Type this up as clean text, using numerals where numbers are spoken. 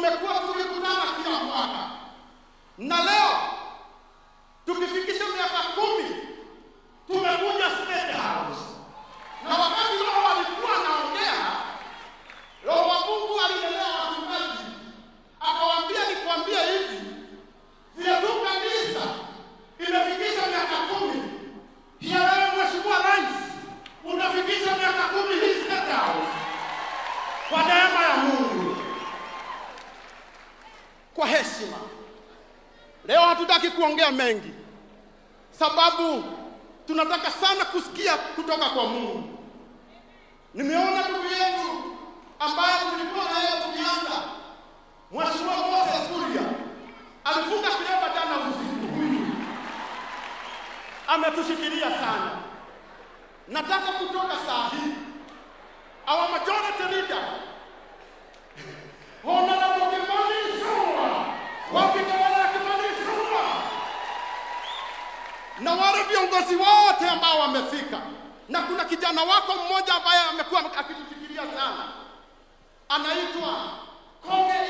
tumekuwa tukikutana kila mwaka, na leo tukifikisha miaka 10 tumekuja State House. Na wakati Roho alikuwa anaongea, Roho wa Mungu alinenea wachungaji, akawaambia nikwambie hivi, vile tu kanisa imefikisha miaka 10, pia wewe Mheshimiwa Rais unafikisha miaka 10 hii State House, kwa neema ya Mungu. Kwa heshima, leo hatutaki kuongea mengi, sababu tunataka sana kusikia kutoka kwa Mungu. Nimeona ndugu yetu ambaye tulikuwa na yeye tukianza, Mheshimiwa Moses Kuria, alifunga kilemba jana usiku. Huyu ametushikilia sana. Nataka kutoka saa hii, our majority leader Honorable Kimani Ichung'wah, wakitawala Kimani Ichung'wah, na wale viongozi wote ambao wamefika. Na kuna kijana wako mmoja ambaye amekuwa akitufikiria sana, anaitwa Konge